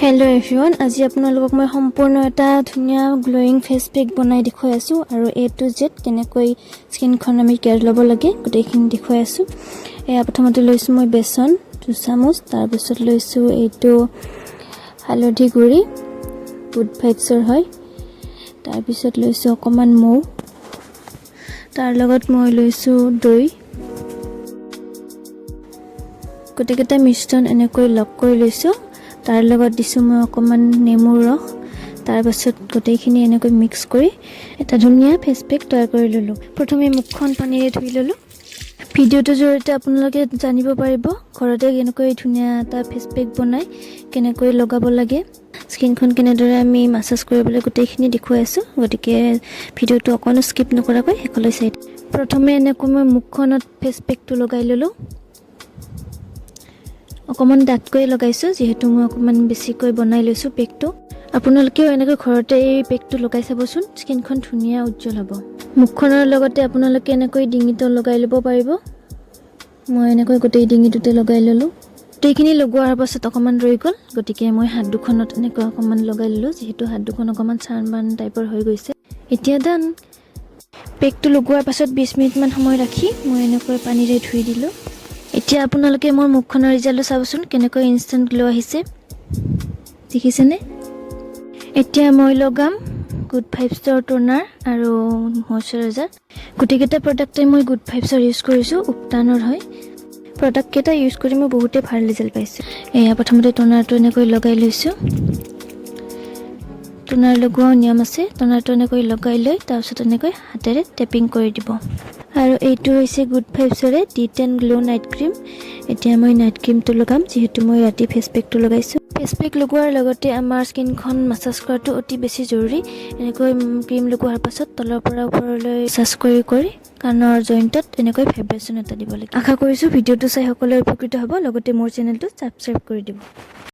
Hello everyone, আজি আপোনালোকক মই সম্পূৰ্ণ এটা ধুনীয়া গ্লোইং ফেস পেক বনাই দেখুৱাই আছো আৰু A to Z কেনেকৈ স্কিনখন আমি কেয়াৰ ল'ব লাগে গোটেইখিনি দেখুৱাই আছো। এয়া প্ৰথমতে লৈছো মই বেসন 2 চামুচ, তাৰ পিছত লৈছো এইটো হালধি গুৰি গুড ভাইবছৰ হয়, তাৰ পিছত লৈছো অকমান মৌ, তাৰ লগত মই লৈছো দৈ। গোটেইকেইটা মিশ্ৰণ এনেকৈ লগ কৰি লৈছো, তাৰ লগত দিছো মই অকমান নেমুৰ ৰস, তাৰ পাছত গোটেইখিনি এনেকৈ মিক্স কৰি এটা ধুনীয়া ফেস পেক তৈয়াৰ কৰি ললো। প্ৰথমে মুখখন পানীৰে ধুই ললো। ভিডিওটোৰ জৰিয়তে আপোনালোকে জানিব পাৰিব ঘৰতে কেনেকৈ ধুনীয়া এটা ফেস পেক বনাই কেনেকৈ লগাব লাগে, স্কিনখন কেনেদৰে আমি মাসাজ কৰিবলৈ গোটেইখিনি দেখুৱাই আছো। গতিকে ভিডিওটো অকনো স্কিপ নকৰাকৈ শেষলৈ চাই। প্ৰথমে এনেকৈ মই মুখখনত ফেস পেকটো লগাই ললো। অকমান ডাটকৈ লগাইছো যেহেতু মই অকমান বেছিকৈ বনাই লৈছো পেকটো। আপোনালোকেও এনেকৈ ঘৰতে এই পেকটো লগাই চাবচোন, স্কিনখন ধুনীয়া উজ্জ্বল হ'ব। মুখখনৰ লগতে আপোনালোকে এনেকৈ ডিঙিটো লগাই ল'ব পাৰিব। মই এনেকৈ গোটেই ডিঙিটোতে লগাই ললো। গোটেইখিনি লগোৱাৰ পাছত অকমান ৰৈ গ'ল, গতিকে মই হাত দুখনত এনেকৈ অকমান লগাই ললো যেহেতু হাত দুখন অকমান ছানবাৰ্ণ টাইপৰ হৈ গৈছে। এতিয়া ডান। পেকটো লগোৱাৰ পাছত 20 মিনিট মান সময় ৰাখি মই এনেকৈ পানীৰে ধুই দিলো। এতিয়া আপোনালোকে মোৰ মুখখনৰ ৰিজাল্ট চাবচোন কেনেকৈ ইনষ্টেন্ট গ্লো আহিছে, দেখিছেনে? এতিয়া মই লগাম গুড ভাইবছৰ টোনাৰ আৰু ময়শ্চাৰাইজাৰ। গোটেইকেইটা প্ৰডাক্টে মই গুড ভাইবছৰ ইউজ কৰিছো, উপটানৰ হয়। প্ৰডাক্ট কেইটা ইউজ কৰি মই বহুতে ভাল ৰিজাল্ট পাইছো। এয়া প্ৰথমতে টোনাৰটো এনেকৈ লগাই লৈছো। টোনাৰ লগোৱাৰ নিয়ম আছে, টোনাৰটো এনেকৈ লগাই লৈ তাৰপিছত এনেকৈ হাতেৰে টেপিং কৰি দিব। আৰু এইটো হৈছে গুড ভাইবছৰে D10 গ্লো নাইট ক্ৰীম। এতিয়া মই নাইট ক্ৰীমটো লগাম যেহেতু মই ৰাতি ফেস পেকটো লগাইছো। ফেস পেক লগোৱাৰ লগতে আমাৰ স্কিনখন মাসাজ কৰাটো অতি বেছি জৰুৰী। এনেকৈ ক্ৰীম লগোৱাৰ পাছত তলৰ পৰা ওপৰলৈ মাসাজ কৰি কাণৰ জইণ্টত এনেকৈ ভাইব্ৰেচন এটা দিব লাগে। আশা কৰিছো ভিডিওটো চাই সকলোৱে উপকৃত হ'ব, লগতে মোৰ চেনেলটো সাবস্ক্ৰাইব কৰি দিব।